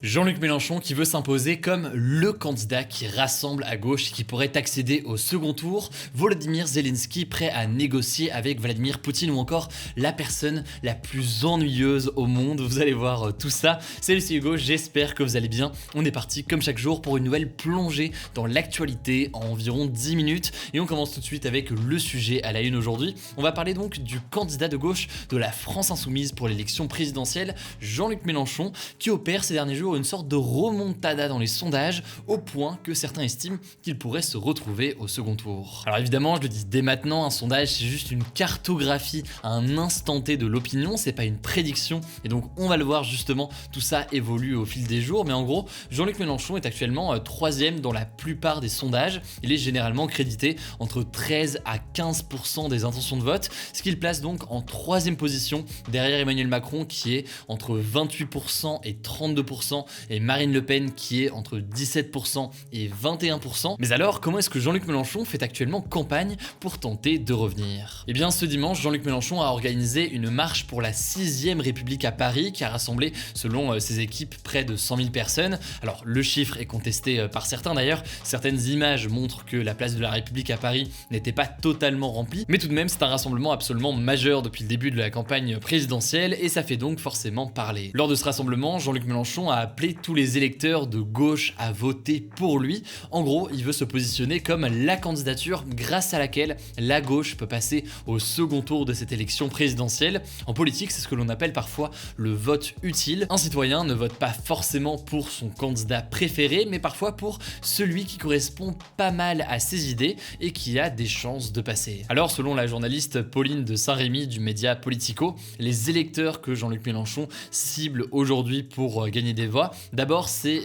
Jean-Luc Mélenchon qui veut s'imposer comme le candidat qui rassemble à gauche et qui pourrait accéder au second tour, Volodymyr Zelensky prêt à négocier avec Vladimir Poutine ou encore la personne la plus ennuyeuse au monde. Vous allez voir tout ça. Salut, c'est Hugo, j'espère que vous allez bien. On est parti comme chaque jour pour une nouvelle plongée dans l'actualité en environ 10 minutes et on commence tout de suite avec le sujet à la une aujourd'hui. On va parler donc du candidat de gauche de la France Insoumise pour l'élection présidentielle, Jean-Luc Mélenchon, qui opère ces derniers jours une sorte de remontada dans les sondages au point que certains estiment qu'il pourrait se retrouver au second tour. Alors évidemment, je le dis dès maintenant, un sondage c'est juste une cartographie à un instant T de l'opinion, c'est pas une prédiction et donc on va le voir justement, tout ça évolue au fil des jours, mais en gros, Jean-Luc Mélenchon est actuellement 3e dans la plupart des sondages, il est généralement crédité entre 13 à 15% des intentions de vote, ce qui le place donc en 3e position derrière Emmanuel Macron qui est entre 28% et 32% et Marine Le Pen qui est entre 17% et 21%. Mais alors, comment est-ce que Jean-Luc Mélenchon fait actuellement campagne pour tenter de revenir ? Eh bien, ce dimanche, Jean-Luc Mélenchon a organisé une marche pour la 6e République à Paris qui a rassemblé, selon ses équipes, près de 100 000 personnes. Alors, le chiffre est contesté par certains d'ailleurs. Certaines images montrent que la place de la République à Paris n'était pas totalement remplie, mais tout de même, c'est un rassemblement absolument majeur depuis le début de la campagne présidentielle et ça fait donc forcément parler. Lors de ce rassemblement, Jean-Luc Mélenchon a appelé tous les électeurs de gauche à voter pour lui. En gros, il veut se positionner comme la candidature grâce à laquelle la gauche peut passer au second tour de cette élection présidentielle. En politique, c'est ce que l'on appelle parfois le vote utile. Un citoyen ne vote pas forcément pour son candidat préféré, mais parfois pour celui qui correspond pas mal à ses idées et qui a des chances de passer. Alors, selon la journaliste Pauline de Saint-Rémy du média Politico, les électeurs que Jean-Luc Mélenchon cible aujourd'hui pour gagner des voix, d'abord c'est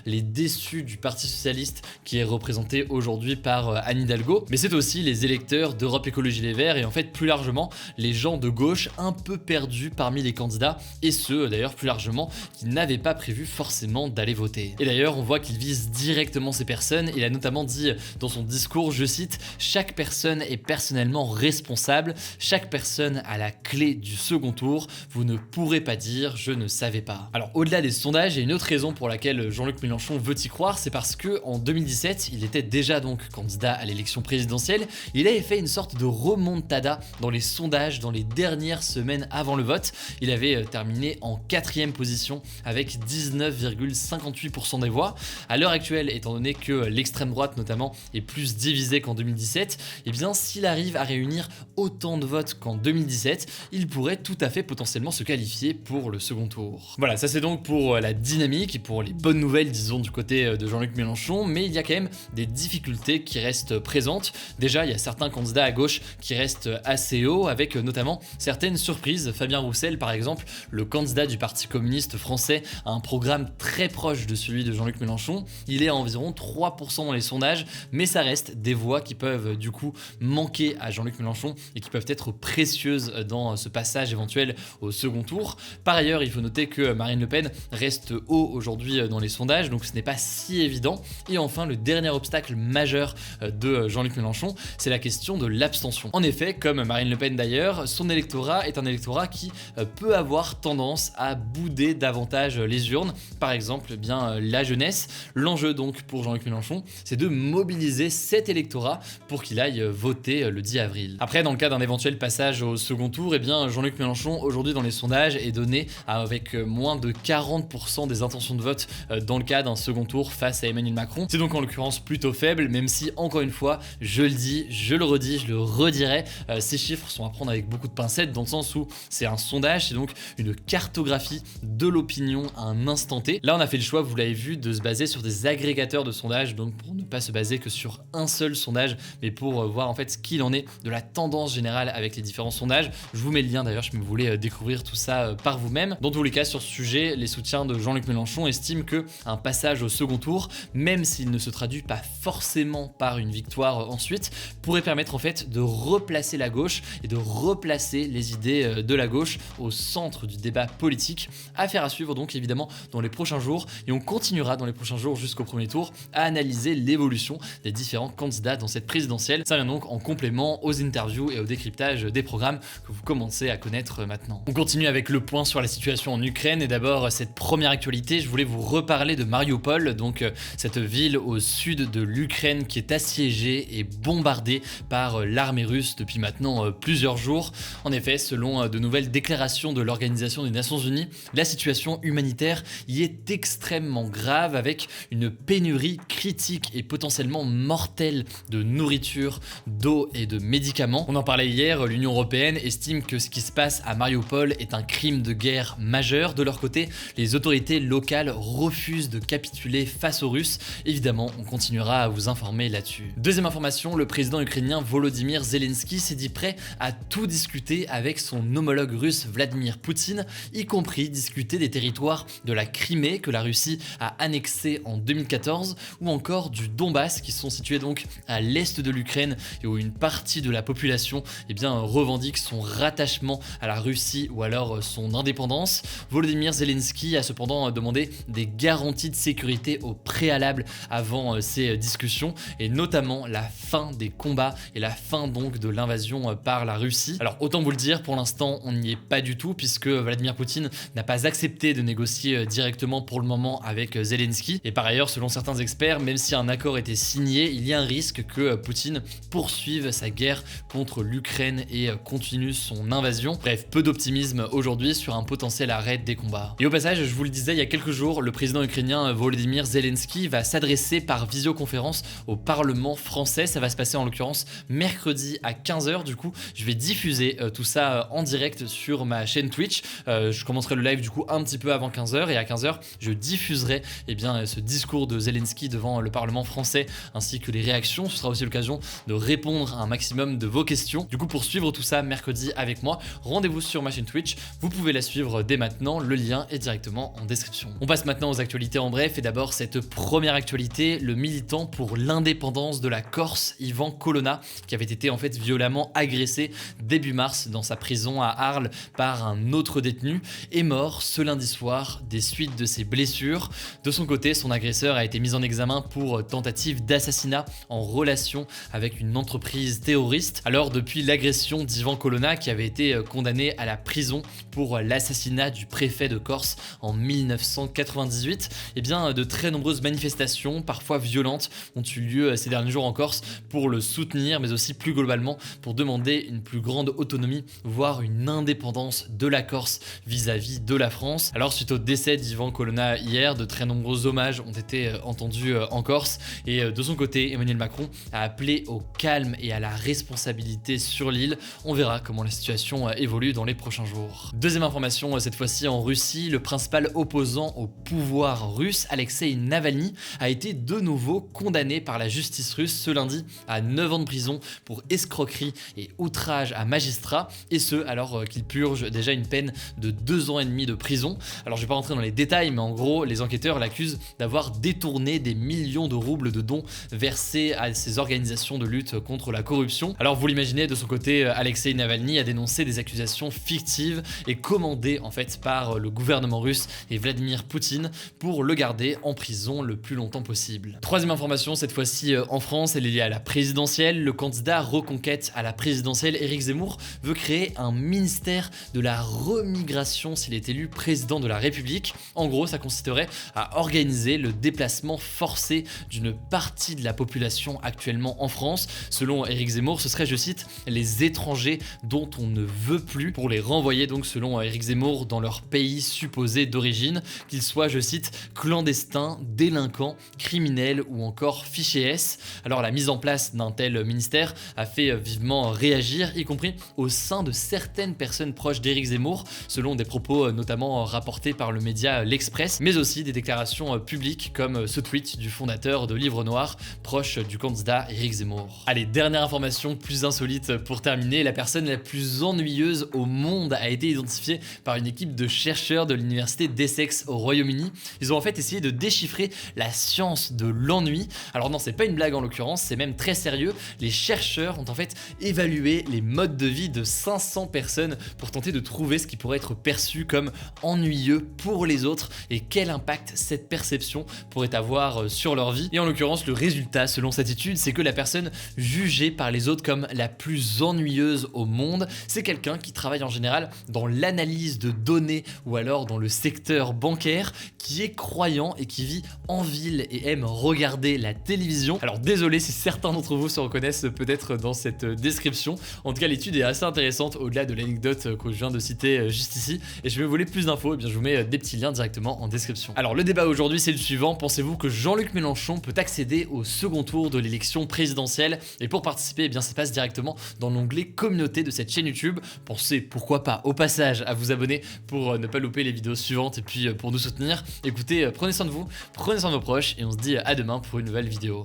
les déçus du Parti Socialiste qui est représenté aujourd'hui par Anne Hidalgo, mais c'est aussi les électeurs d'Europe Écologie Les Verts et en fait plus largement les gens de gauche un peu perdus parmi les candidats et ceux d'ailleurs plus largement qui n'avaient pas prévu forcément d'aller voter. Et d'ailleurs on voit qu'il vise directement ces personnes, il a notamment dit dans son discours, je cite, « Chaque personne est personnellement responsable, chaque personne a la clé du second tour, vous ne pourrez pas dire je ne savais pas ». Alors au-delà des sondages, il y a une autre raison pour laquelle Jean-Luc Mélenchon veut y croire, c'est parce que en 2017, il était déjà donc candidat à l'élection présidentielle, il avait fait une sorte de remontada dans les sondages dans les dernières semaines avant le vote, il avait terminé en 4e position avec 19,58% des voix. À l'heure actuelle, étant donné que l'extrême droite notamment est plus divisée qu'en 2017, et bien s'il arrive à réunir autant de votes qu'en 2017, il pourrait tout à fait potentiellement se qualifier pour le second tour. Voilà, ça c'est donc pour la dynamique et pour les bonnes nouvelles, disons, du côté de Jean-Luc Mélenchon, mais il y a quand même des difficultés qui restent présentes. Déjà, il y a certains candidats à gauche qui restent assez hauts, avec notamment certaines surprises. Fabien Roussel, par exemple, le candidat du Parti communiste français, a un programme très proche de celui de Jean-Luc Mélenchon. Il est à environ 3% dans les sondages, mais ça reste des voix qui peuvent du coup manquer à Jean-Luc Mélenchon et qui peuvent être précieuses dans ce passage éventuel au second tour. Par ailleurs, il faut noter que Marine Le Pen reste haut aujourd'hui dans les sondages, donc ce n'est pas si évident. Et enfin, le dernier obstacle majeur de Jean-Luc Mélenchon, c'est la question de l'abstention. En effet, comme Marine Le Pen d'ailleurs, son électorat est un électorat qui peut avoir tendance à bouder davantage les urnes, par exemple la jeunesse. L'enjeu donc pour Jean-Luc Mélenchon, c'est de mobiliser cet électorat pour qu'il aille voter le 10 avril. Après, dans le cas d'un éventuel passage au second tour, Jean-Luc Mélenchon aujourd'hui dans les sondages est donné avec moins de 40% des intentions de vote dans le cas d'un second tour face à Emmanuel Macron. C'est donc en l'occurrence plutôt faible, même si encore une fois, je le dis, je le redis, je le redirai, ces chiffres sont à prendre avec beaucoup de pincettes dans le sens où c'est un sondage, c'est donc une cartographie de l'opinion à un instant T. Là on a fait le choix, vous l'avez vu, de se baser sur des agrégateurs de sondages, donc pour ne pas se baser que sur un seul sondage, mais pour voir en fait ce qu'il en est de la tendance générale avec les différents sondages. Je vous mets le lien d'ailleurs, je me voulais découvrir tout ça par vous-même. Dans tous les cas, sur ce sujet, les soutiens de Jean-Luc Mélenchon estiment qu'un passage au second tour, même s'il ne se traduit pas forcément par une victoire ensuite, pourrait permettre en fait de replacer la gauche et de replacer les idées de la gauche au centre du débat politique. Affaire à suivre donc évidemment dans les prochains jours et on continuera dans les prochains jours jusqu'au premier tour à analyser l'évolution l'évolution des différents candidats dans cette présidentielle. Ça vient donc en complément aux interviews et au décryptage des programmes que vous commencez à connaître maintenant. On continue avec le point sur la situation en Ukraine et d'abord cette première actualité, je voulais vous reparler de Mariupol, donc cette ville au sud de l'Ukraine qui est assiégée et bombardée par l'armée russe depuis maintenant plusieurs jours. En effet, selon de nouvelles déclarations de l'Organisation des Nations Unies, la situation humanitaire y est extrêmement grave avec une pénurie critique et potentiellement mortelle de nourriture, d'eau et de médicaments. On en parlait hier, l'Union européenne estime que ce qui se passe à Mariupol est un crime de guerre majeur. De leur côté, les autorités locales refusent de capituler face aux Russes. Évidemment, on continuera à vous informer là-dessus. Deuxième information, le président ukrainien Volodymyr Zelensky s'est dit prêt à tout discuter avec son homologue russe Vladimir Poutine, y compris discuter des territoires de la Crimée que la Russie a annexé en 2014 ou encore du Donbass qui sont situés donc à l'est de l'Ukraine et où une partie de la population revendique son rattachement à la Russie ou alors son indépendance. Volodymyr Zelensky a cependant demandé des garanties de sécurité au préalable avant ces discussions et notamment la fin des combats et la fin donc de l'invasion par la Russie. Alors autant vous le dire, pour l'instant on n'y est pas du tout puisque Vladimir Poutine n'a pas accepté de négocier directement pour le moment avec Zelensky et par ailleurs selon certains experts, même si un accord était signé, il y a un risque que Poutine poursuive sa guerre contre l'Ukraine et continue son invasion. Bref, peu d'optimisme aujourd'hui sur un potentiel arrêt des combats. Et au passage, je vous le disais il y a quelques jours, le président ukrainien Volodymyr Zelensky va s'adresser par visioconférence au Parlement français. Ça va se passer en l'occurrence mercredi à 15h. Du coup, je vais diffuser tout ça en direct sur ma chaîne Twitch. Je commencerai le live du coup un petit peu avant 15h et à 15h, je diffuserai ce discours de Zelensky devant le Parlement français ainsi que les réactions. Ce sera aussi l'occasion de répondre à un maximum de vos questions. Du coup, pour suivre tout ça mercredi avec moi, rendez-vous sur ma chaîne Twitch. Vous pouvez la suivre dès maintenant. Le lien est directement en description. On passe maintenant aux actualités en bref et d'abord cette première actualité, le militant pour l'indépendance de la Corse, Ivan Colonna, qui avait été en fait violemment agressé début mars dans sa prison à Arles par un autre détenu, est mort ce lundi soir des suites de ses blessures. De son côté, son agresseur a été mis en examen pour tentative d'assassinat en relation avec une entreprise terroriste. Alors depuis l'agression d'Ivan Colonna qui avait été condamné à la prison pour l'assassinat du préfet de Corse en 1998, de très nombreuses manifestations, parfois violentes, ont eu lieu ces derniers jours en Corse pour le soutenir, mais aussi plus globalement pour demander une plus grande autonomie, voire une indépendance de la Corse vis-à-vis de la France. Alors suite au décès d'Ivan Colonna hier, de très nombreux hommages ont été entendus en Corse et de son côté, Emmanuel Macron a appelé au calme et à la responsabilité sur l'île. On verra comment la situation évolue dans les prochains jours. Deuxième information, cette fois-ci en Russie, le principal opposant au pouvoir russe, Alexei Navalny, a été de nouveau condamné par la justice russe ce lundi à 9 ans de prison pour escroquerie et outrage à magistrat, et ce alors qu'il purge déjà une peine de 2 ans et demi de prison. Alors je vais pas rentrer dans les détails, mais en gros, les enquêteurs l'accusent d'avoir détourné des millions de roubles de dons versés à ces organisations de lutte contre la corruption. Alors vous l'imaginez, de son côté, Alexei Navalny a dénoncé des accusations fictives et commandées en fait par le gouvernement russe et Vladimir Poutine pour le garder en prison le plus longtemps possible. Troisième information, cette fois-ci en France, elle est liée à la présidentielle. Le candidat Reconquête à la présidentielle, Éric Zemmour, veut créer un ministère de la remigration s'il est élu président de la République. En gros, ça consisterait à organiser le déplacement forcé d'une partie de la population actuellement en France. Selon Éric Zemmour, ce serait, je cite, les étrangers dont on ne veut plus, pour les renvoyer donc selon Éric Zemmour dans leur pays supposé d'origine, qu'ils soient, je cite, clandestins, délinquants, criminels ou encore fichés S. Alors la mise en place d'un tel ministère a fait vivement réagir, y compris au sein de certaines personnes proches d'Éric Zemmour, selon des propos notamment rapportés par le média L'Express, mais aussi des déclarations publiques comme ce tweet du fondateur de Livre Noir, proche du candidat Éric Zemmour. Allez, dernière information plus insolite pour terminer, la personne la plus ennuyeuse au monde a été identifiée par une équipe de chercheurs de l'université d'Essex au Royaume-Uni. Ils ont en fait essayé de déchiffrer la science de l'ennui. Alors non, c'est pas une blague en l'occurrence, c'est même très sérieux. Les chercheurs ont en fait évalué les modes de vie de 500 personnes pour tenter de trouver ce qui pourrait être perçu comme ennuyeux pour les autres et quel impact cette perception pourrait avoir sur leur vie. Et en l'occurrence, le résultat, selon cette étude, c'est que la personne jugée par les autres comme la plus ennuyeuse au monde, c'est quelqu'un qui travaille en général dans l'analyse de données ou alors dans le secteur bancaire, qui est croyant et qui vit en ville et aime regarder la télévision. Alors désolé si certains d'entre vous se reconnaissent peut-être dans cette description. En tout cas, l'étude est assez intéressante au-delà de l'anecdote que je viens de citer juste ici. Et je vais vous voler plus d'infos, et bien je vous mets des petits liens directement en description. Alors le débat aujourd'hui, c'est le suivant. Pensez-vous que Jean-Luc Mélenchon peut accéder au second tour de l'élection présidentielle? Et pour participer, eh bien ça passe directement dans l'onglet communauté de cette chaîne YouTube. Pensez pourquoi pas au passage à vous abonner pour ne pas louper les vidéos suivantes et puis pour nous soutenir. Écoutez, prenez soin de vous, prenez soin de vos proches et on se dit à demain pour une nouvelle vidéo.